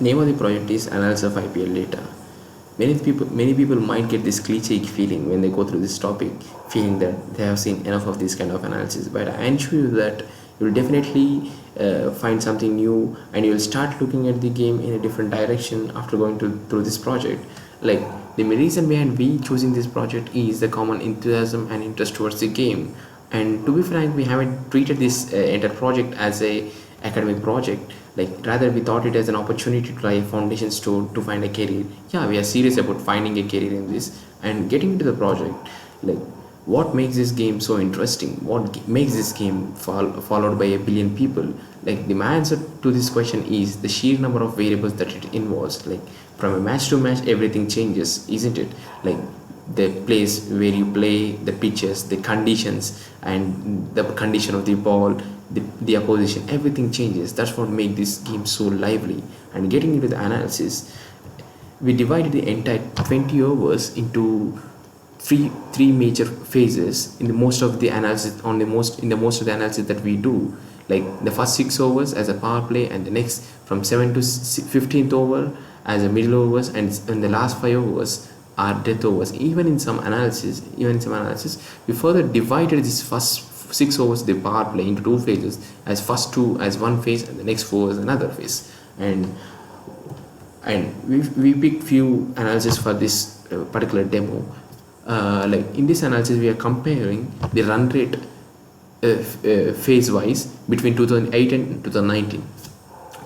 Name of the project is analysis of IPL data. Many people might get this cliche feeling when they go through this topic, feeling that they have seen enough of this kind of analysis. But I ensure you that you'll definitely find something new, and you'll start looking at the game in a different direction after going through this project. Like, the main reason behind we choosing this project is the common enthusiasm and interest towards the game. And to be frank, we haven't treated this entire project as a academic project. Like, rather we thought it as an opportunity to try a foundation stone to find a career. Yeah, we are serious about finding a career in this and getting into the project. Like, what makes this game so interesting, makes this game followed by a billion people? Like, the answer to this question is the sheer number of variables that it involves. Like, from a match to match everything changes, isn't it? Like, the place where you play, the pitches, the conditions, and the condition of the ball, the opposition, everything changes. That's what makes this game so lively. And getting into the analysis, we divided the entire 20 overs into three major phases in the most of the analysis in the most of the analysis that we do. Like, the first 6 overs as a power play, and the next from 7 to 15th over as a middle overs, and the last 5 overs are death overs. Even in some analysis we further divided this first 6 overs, the power play, into two phases, as first two as one phase and the next four as another phase. And we picked few analysis for this particular demo. Like, in this analysis we are comparing the run rate phase wise between 2008 and 2019.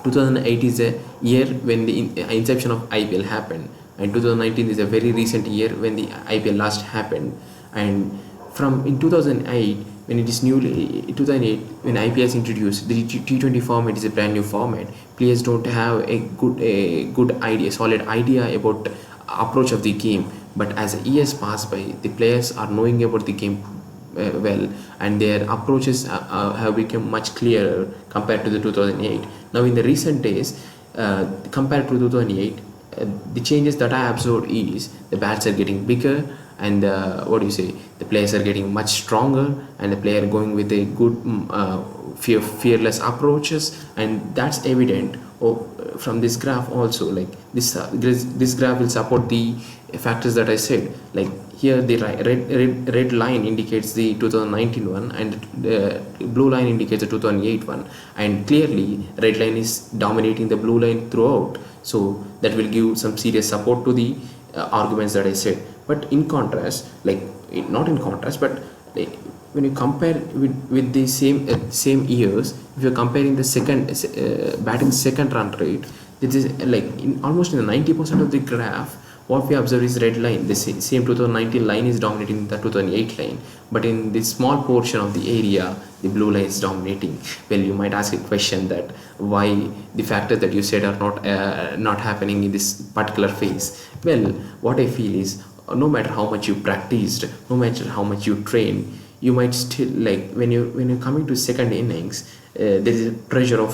2008 is a year when the inception of IPL happened, and 2019 is a very recent year when the IPL last happened. And from in 2008, when it is newly 2008 when IPL is introduced, the T20 format is a brand new format. Players don't have a good idea, solid idea about approach of the game. But as the years pass by, the players are knowing about the game well, and their approaches have become much clearer compared to the 2008. Now, in the recent days, compared to 2008, the changes that I observed is the bats are getting bigger, and the players are getting much stronger, and the player going with a good fearless approaches. And that's evident from this graph also. Like, this graph will support the factors that I said. Like, here the red line indicates the 2019 one, and the blue line indicates the 2008 one, and clearly red line is dominating the blue line throughout. So that will give some serious support to the arguments that I said. But in contrast, like, not in contrast, but like, when you compare with the same years, if you're comparing the batting second run rate, this is like almost in the 90% of the graph, what we observe is red line. The same 2019 line is dominating the 2008 line, but in this small portion of the area, the blue line is dominating. Well, you might ask a question that why the factors that you said are not happening in this particular phase. Well, what I feel is, no matter how much you practiced, no matter how much you train, you might still, like, when you're coming to second innings, there is a pressure of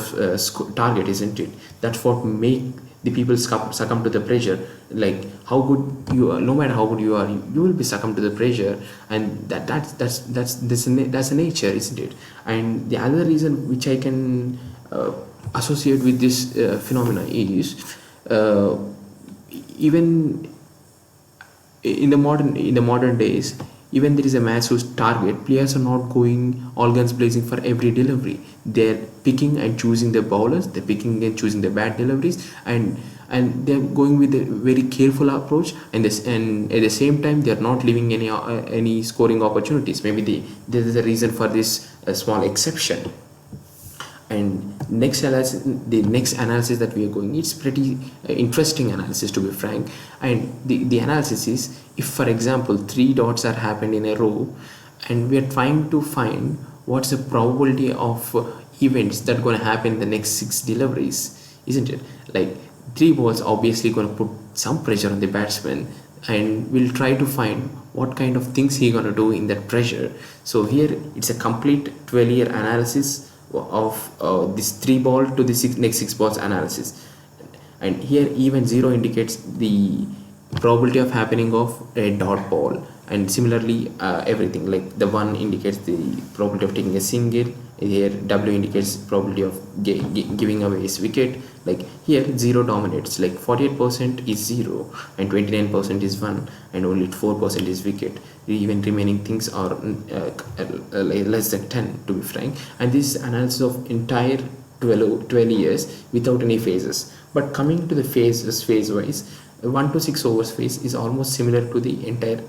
target, isn't it? That's what make the people succumb to the pressure. Like, how good you are, no matter how good you are, you will be succumb to the pressure, and that's a nature, isn't it? And the other reason which I can associate with this phenomena is, even in the modern days, even there is a match whose target, players are not going all guns blazing for every delivery. They're picking and choosing the bowlers, they're picking and choosing the bad deliveries, and they're going with a very careful approach, and at the same time they're not leaving any scoring opportunities. Maybe there is a reason for this small exception. And the next analysis that we are going, it's pretty interesting analysis, to be frank. And the analysis is, if for example 3 dots are happened in a row, and we are trying to find what's the probability of events that are going to happen in the next 6 deliveries, isn't it? Like, 3 balls obviously going to put some pressure on the batsman, and we'll try to find what kind of things he's going to do in that pressure. So here it's a complete 12-year analysis of this 3 ball to the next 6 balls analysis. And here even 0 indicates the probability of happening of a dot ball, and similarly everything, like the 1 indicates the probability of taking a single, Here W indicates probability of giving away his wicket. Like here 0 dominates, like 48% is 0 and 29% is 1 and only 4% is wicket. Even remaining things are less than 10, to be frank. And this analysis of entire 12 years without any phases. But coming to the phases, phase wise, 1 to 6 overs phase is almost similar to the entire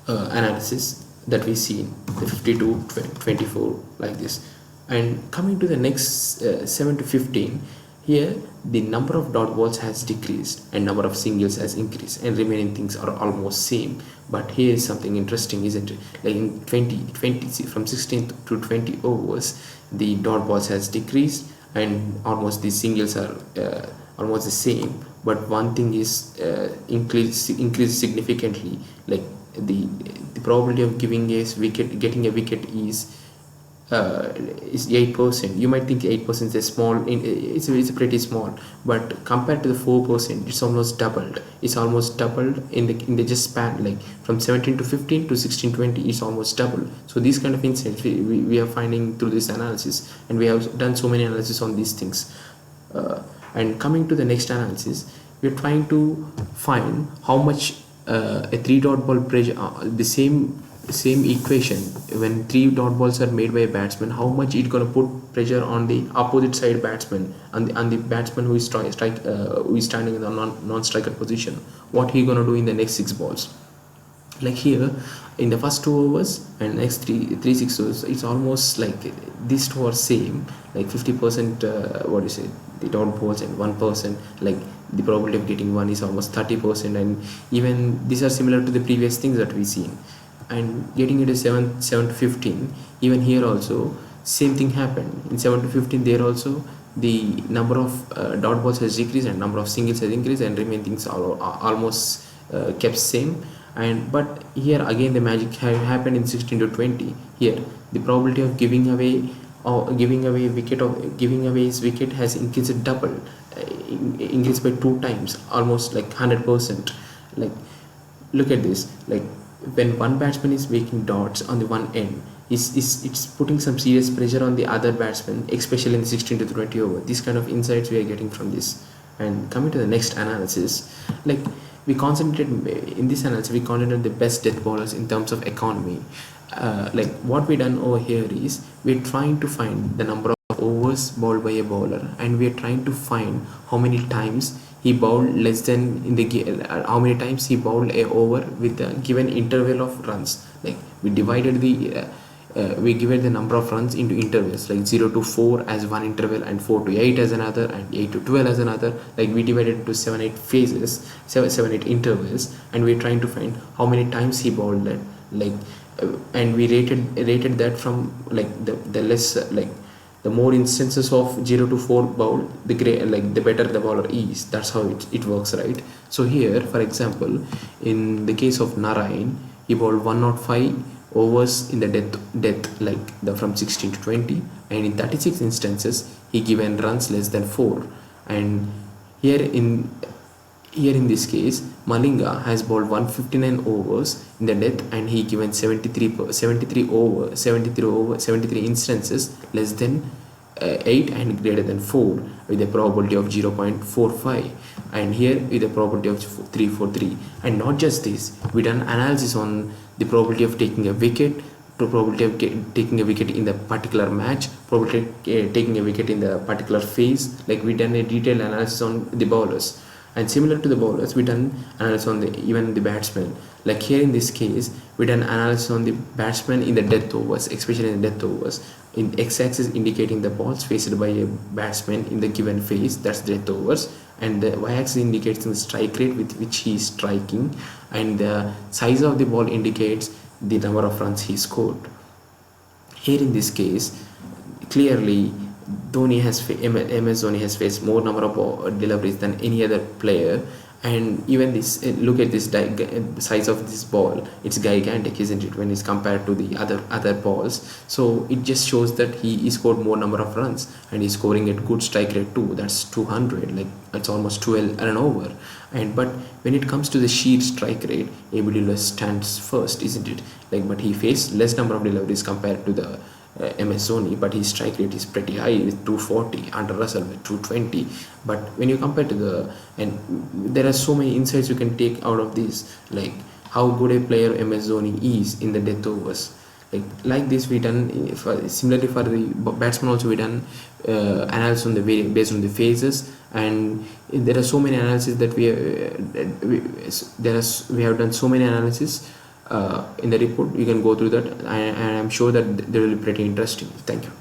analysis that we see in the 52, 24, like this. And coming to the next 7 to 15, here the number of dot balls has decreased and number of singles has increased, and remaining things are almost same. But here is something interesting, isn't it? Like in 20 from 16 to 20 overs, the dot balls has decreased and almost the singles are almost the same. But one thing is increased significantly. Like the probability of getting a wicket is 8%. You might think 8% is small, it's pretty small, but compared to the 4%, it's almost doubled. It's almost doubled in the just span, like from 17 to 15 to 16 20, it's almost double. So these kind of insights we are finding through this analysis, and we have done so many analysis on these things. And coming to the next analysis, we are trying to find how much a 3 dot ball pressure, the same equation, when 3 dot balls are made by a batsman, how much it gonna put pressure on the opposite side batsman, and the batsman who is who is standing in the non-striker position, what he gonna do in the next 6 balls. Like here in the first 2 overs and next 3 6 overs, it's almost like these two are same, like 50% what do you say, the dot balls, and 1%, like the probability of getting one is almost 30%. And even these are similar to the previous things that we seen. And getting into 7 to 15, even here also same thing happened. In 7 to 15, there also the number of dot balls has decreased and number of singles has increased, and remaining things are almost kept same. And but here again the magic happened in 16 to 20. Here the probability of giving away his wicket has increased double, increased by 2 times, almost like 100%. Like look at this, like when one batsman is making dots on the one end, it's putting some serious pressure on the other batsman, especially in the 16 to 20 over. These kind of insights we are getting from this. And coming to the next analysis, like we concentrated the best death bowlers in terms of economy. Like what we done over here is we're trying to find the number of overs bowled by a bowler, and we're trying to find how many times he bowled less than in the how many times he bowled a over with a given interval of runs. Like we divided we given the number of runs into intervals, like 0 to 4 as one interval, and 4 to 8 as another, and 8 to 12 as another. Like we divided into 7-8 phases, 7-8 intervals, and we're trying to find how many times he bowled that. Like and we rated that from like the less, like the more instances of 0 to 4 bowl, the better the bowler is. That's how it works, right? So here, for example, in the case of Narayan, he bowled 105 overs in the death, like from 16 to 20, and in 36 instances he given runs less than 4. And here in this case, Malinga has bowled 159 overs in the death, and he given 73 instances less than 8 and greater than 4, with a probability of 0.45, and here with a probability of 343. And not just this, we done analysis on the probability of taking a wicket, probability of taking a wicket in the particular match, probability of taking a wicket in the particular phase. Like we done a detailed analysis on the bowlers. And similar to the bowlers, we done analysis on even the batsmen. Like here in this case, we done analysis on the batsmen in the death overs, especially in the death overs. In x-axis indicating the balls faced by a batsman in the given phase, that's death overs, and the y-axis indicates the strike rate with which he is striking, and the size of the ball indicates the number of runs he scored. Here in this case, clearly MS Dhoni has faced more number of deliveries than any other player. And even this, look at this size of this ball, it's gigantic, isn't it, when it's compared to the other balls. So it just shows that he scored more number of runs, and he's scoring at good strike rate too. That's 200, like it's almost 12 and over. And but when it comes to the sheer strike rate, AB de Villiers stands first, isn't it? Like, but he faced less number of deliveries compared to the MS Dhoni, but his strike rate is pretty high with 240, under Russell with 220. But when you compare to and there are so many insights you can take out of this, like how good a player MS Dhoni is in the death overs. Like this we done similarly for the batsman also, we done analysis on the based on the phases, and there are so many analysis that we have done so many analysis in the report. You can go through that, and I'm sure that they will be pretty interesting. Thank you.